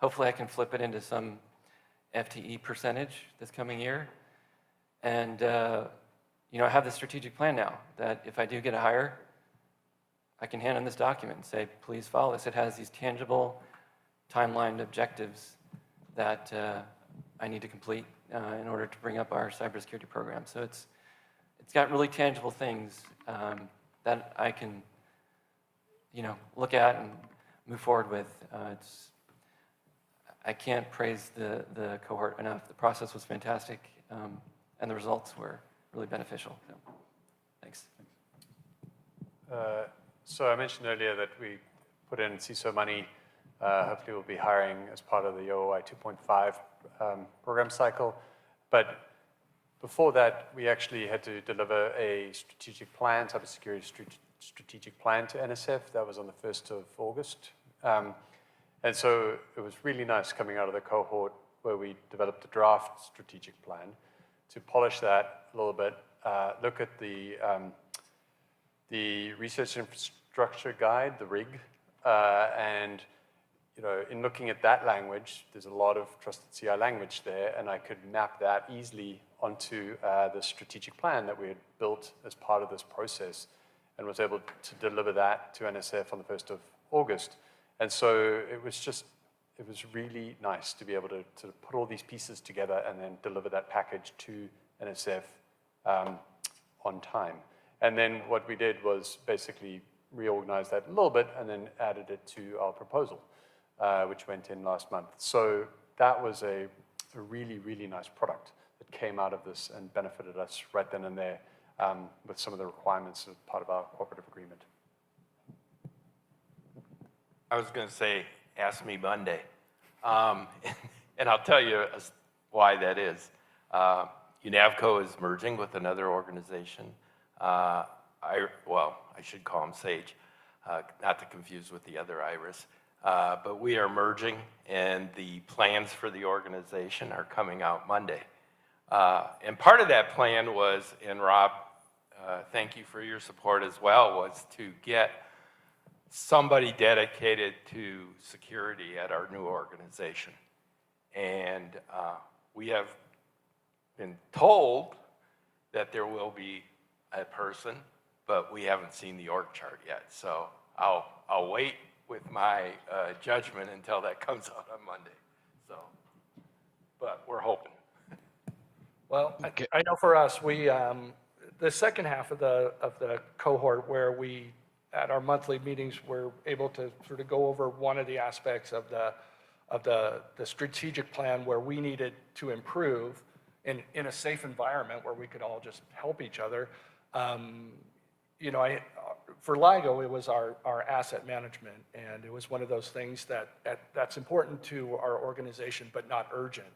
Hopefully I can flip it into some FTE percentage this coming year. And I have this strategic plan now that if I do get a hire, I can hand in this document and say, please follow this. It has these tangible timeline objectives that I need to complete in order to bring up our cybersecurity program. So it's got really tangible things that I can look at and move forward with. I can't praise the cohort enough. The process was fantastic, and the results were really beneficial. So, thanks. So I mentioned earlier that we put in CISO money. Hopefully we'll be hiring as part of the OOI 2.5 program cycle. But before that, we actually had to deliver a strategic plan, cybersecurity strategic plan to NSF. That was on the 1st of August. And so it was really nice coming out of the cohort where we developed a draft strategic plan to polish that a little bit, look at the research infrastructure guide, the RIG, and in looking at that language, there's a lot of trusted CI language there, and I could map that easily onto the strategic plan that we had built as part of this process, and was able to deliver that to NSF on the 1st of August. And so it was really nice to be able to put all these pieces together and then deliver that package to NSF on time. And then what we did was basically reorganize that a little bit and then added it to our proposal, which went in last month. So that was a really, really nice product that came out of this and benefited us right then and there with some of the requirements as part of our cooperative agreement. I was going to say, ask me Monday. And I'll tell you why that is. UNAVCO is merging with another organization. I should call them SAGE, not to confuse with the other IRIS. But we are merging, and the plans for the organization are coming out Monday. And part of that plan was, and Rob, thank you for your support as well, was to get somebody dedicated to security at our new organization. And we have been told that there will be a person, but we haven't seen the org chart yet. So I'll wait with my judgment until that comes out on Monday. So, but we're hoping. Well, I know for us, we the second half of the cohort where we at our monthly meetings we're able to sort of go over one of the aspects of the strategic plan where we needed to improve in a safe environment where we could all just help each other. For LIGO, it was our asset management, and it was one of those things that's important to our organization, but not urgent.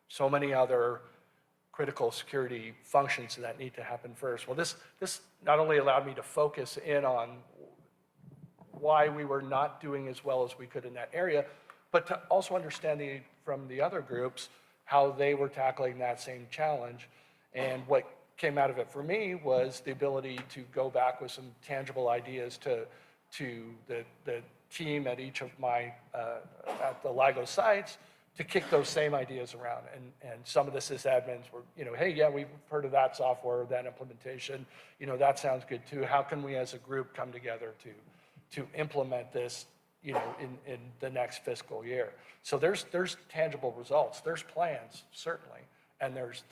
So many other critical security functions that need to happen first. Well, this not only allowed me to focus in on why we were not doing as well as we could in that area, but to also understand from the other groups how they were tackling that same challenge. And what came out of it for me was the ability to go back with some tangible ideas to the team at each of my, at the LIGO sites, to kick those same ideas around. And some of the sysadmins were, hey, yeah, we've heard of that software, that implementation, that sounds good too. How can we as a group come together to implement this, in the next fiscal year? So there's tangible results. There's plans, certainly, and there's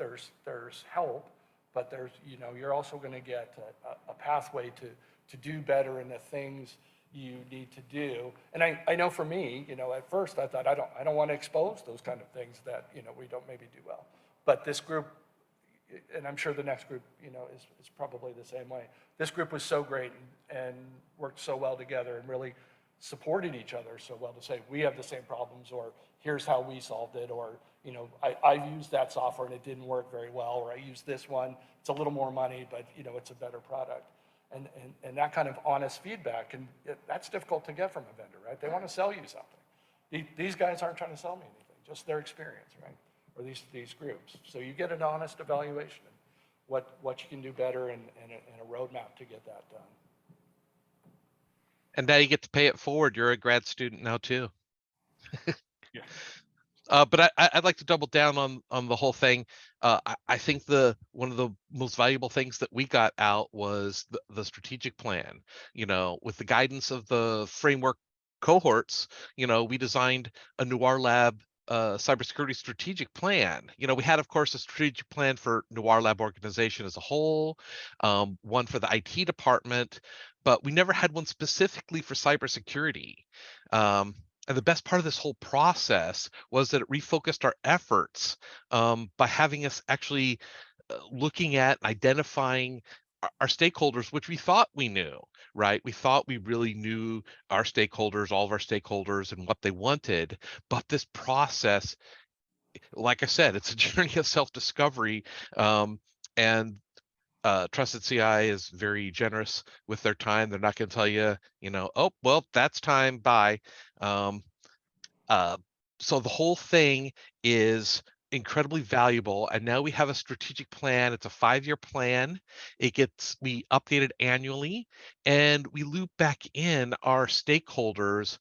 help, but there's, you're also going to get a pathway to do better in the things you need to do. And I know for me, at first I thought I don't want to expose those kind of things that we don't maybe do well. But this group and I'm sure the next group, is probably the same way. This group was so great and worked so well together and really supported each other so well to say, we have the same problems, or here's how we solved it, or, I've used that software and it didn't work very well, or I used this one, it's a little more money, but, it's a better product. And that kind of honest feedback, and that's difficult to get from a vendor, right? They want to sell you something. These guys aren't trying to sell me anything, just their experience, right? Or these groups. So you get an honest evaluation of what you can do better and a roadmap to get that done. And now you get to pay it forward. You're a grad student now too. Yeah. But I'd like to double down on the whole thing. I think one of the most valuable things that we got out was the strategic plan. With the guidance of the framework cohorts, we designed a Noir Lab cybersecurity strategic plan. We had, of course, a strategic plan for Noir Lab organization as a whole, one for the IT department, but we never had one specifically for cybersecurity. And the best part of this whole process was that it refocused our efforts by having us actually looking at and identifying our stakeholders, which we thought we knew, right? We thought we really knew our stakeholders, all of our stakeholders, and what they wanted. But this process, like I said, it's a journey of self-discovery. And Trusted CI is very generous with their time. They're not going to tell you, oh, well, that's time, bye. So the whole thing is incredibly valuable, and now we have a strategic plan. It's a 5-year plan. It gets updated annually, and we loop back in our stakeholders,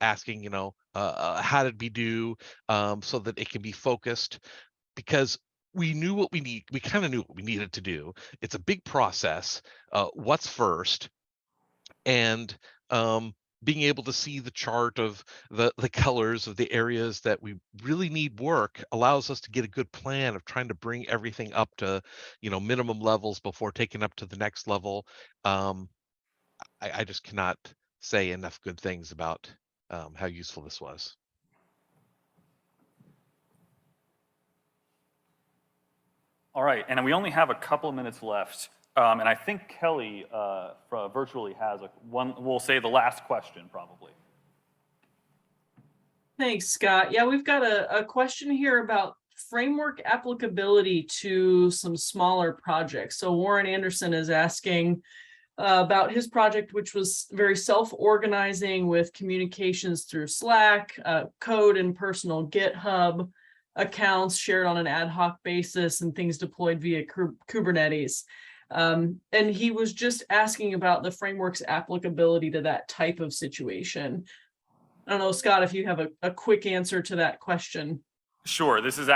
asking, how did we do, so that it can be focused, because we knew what we need. We kind of knew what we needed to do. It's a big process. What's first? And being able to see the chart of the colors of the areas that we really need work allows us to get a good plan of trying to bring everything up to, minimum levels before taking up to the next level. I just cannot say enough good things about how useful this was. All right, and we only have a couple of minutes left. And I think Kelly virtually has one, we'll say the last question probably. Thanks, Scott. Yeah, we've got a question here about framework applicability to some smaller projects. So Warren Anderson is asking about his project, which was very self-organizing with communications through Slack, code and personal GitHub accounts shared on an ad hoc basis, and things deployed via Kubernetes. And he was just asking about the framework's applicability to that type of situation. I don't know, Scott, if you have a quick answer to that question. Sure, this is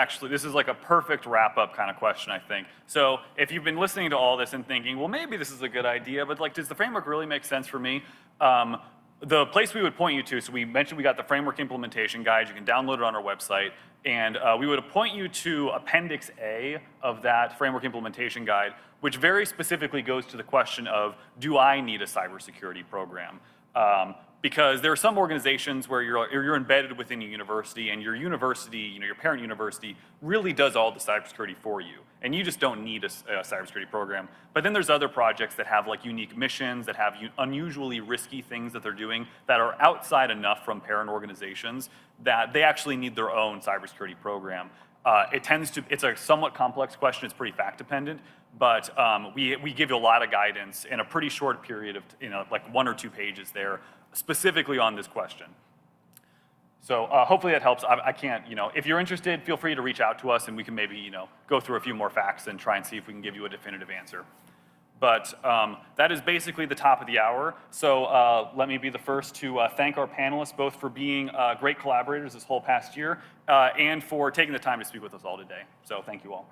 like a perfect wrap-up kind of question, I think. So if you've been listening to all this and thinking, well, maybe this is a good idea, but does the framework really make sense for me? The place we would point you to, so we mentioned we got the framework implementation guide. You can download it on our website. And we would point you to Appendix A of that framework implementation guide, which very specifically goes to the question of, do I need a cybersecurity program? Because there are some organizations where you're embedded within a university, and your university, your parent university, really does all the cybersecurity for you, and you just don't need a cybersecurity program. But then there's other projects that have unique missions, that have unusually risky things that they're doing that are outside enough from parent organizations that they actually need their own cybersecurity program. It's a somewhat complex question. It's pretty fact dependent, but we give you a lot of guidance in a pretty short period of, like 1 or 2 pages there, specifically on this question. So hopefully that helps. I can't, if you're interested, feel free to reach out to us and we can maybe, go through a few more facts and try and see if we can give you a definitive answer. But that is basically the top of the hour. So let me be the first to thank our panelists both for being great collaborators this whole past year and for taking the time to speak with us all today. So thank you all.